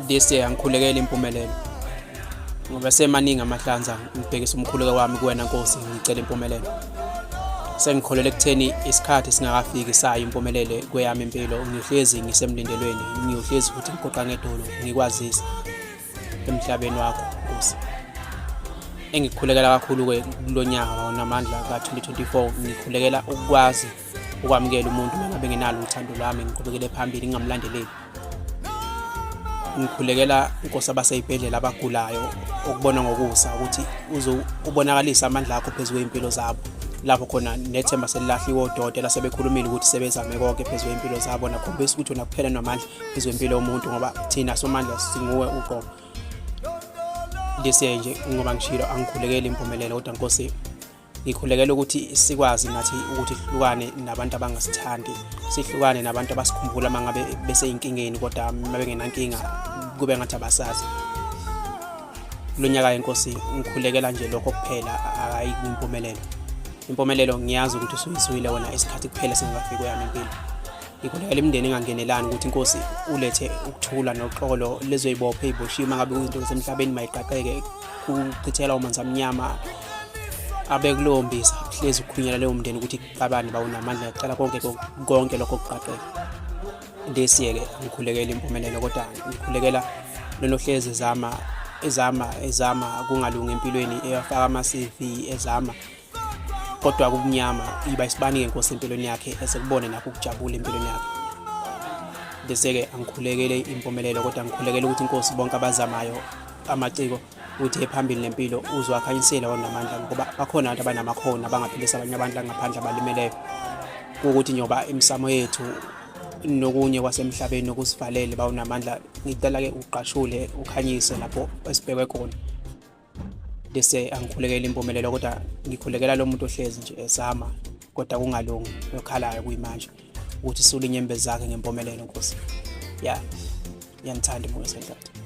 This year angikhulekela impumelelo ngoba semaningi amahlanza ngibhekisa umkhuleko wami kuwena Nkosi ngicela impumelelo. Sengikholele ekutheni isikhathi singakafiki sayo impumelelo kweyami impilo ngihlezi ngisemlindelweni ngiyohlezi futhi ngigoqa ngedolo ngikwazisa emhlabeni wakho Nkosi. Engikukhulekela kakhulu kulonyaka namandla ka2024 ngikhulekela ukwazi ukwamukela umuntu mangabe nginalo uthando lwami ngiqhubekele phambili ngingamlandeleli. Ngikhulekela Nkosi abaseyibhedlela abagulayo ukubona ngokusa ukuthi ubonakalisa amandla akho phezulu kweimpilo zabo lapho khona nethemba selilahliwe odokotela sebekhulumile ukuthi sebezame konke phezulu kweimpilo zabo nakhombisa ukuthi wena kuphela namandla phezulu kwempilo yomuntu ngoba thina somandla singuwe uqobo. Lese nje ngoba ngishilo angikhulekela impumelelo kodwa Nkosi ngikhulekela ukuthi sikwazi nathi ukuthi sihlukane nabantu abangasithandi sihlukane nabantu abasikhumbula mangabe bese inkingeni kodwa mabengenankinga kube ngathi abasazi. Kulonyaka Nkosi ngikhulekela nje lokho kuphela akayi impumelelo. Impumelelo ngiyazi ukuthi usuyisuyile wona isikhathi kuphela singafiki kweyami impilo. Ngikhulekela imindeni engangenelani ukuthi Nkosi ulethe ukuthula noxolo lezoyibophe iziboshiwe mangabe izinto zasemhlabeni mayiqaqeke kuchithela umanzi amnyama abekulombisa hlezi ukukhunyela leyo mndeni ukuthi qabani bawunamandla yaqala konke lokho kuqaqeka. Ndesiyeke ngikhulekela impumelelo kodwa ngikhulekela lelo hlezi ezama kungalunga empilweni eyafaka ama-CV ezama kodwa kubunyama iba isibanike Nkosi empilweni yakhe esekubone nakho ukujabula empilweni yakhe. Bese-ke angikhulekele impumelelo kodwa ngikhulekela ukuthi Nkosi bonke abazamayo amaciko ukuthi ephambili nempilo uzwakhanyisela wona amandla ngoba bakhona abantu abanamakhono abangaphilisa abanye abantu ngaphandle abalimeleyo ukuthi njoba imisamo yethu nokunye kwasemhlabeni nokusivalele bawunamandla ngicela ke uqashule ukhanyise lapho esibhekwe khona. Bese angikhulekela impumelelo kodwa ngikhulekela lo muntu ohlezi nje ezama kodwa kungalungi lokhalayo kuyimanje ukuthi sule inyembezi zakhe ngempumelelo Nkosi. Ngiyamthanda uMoya Senhlathi.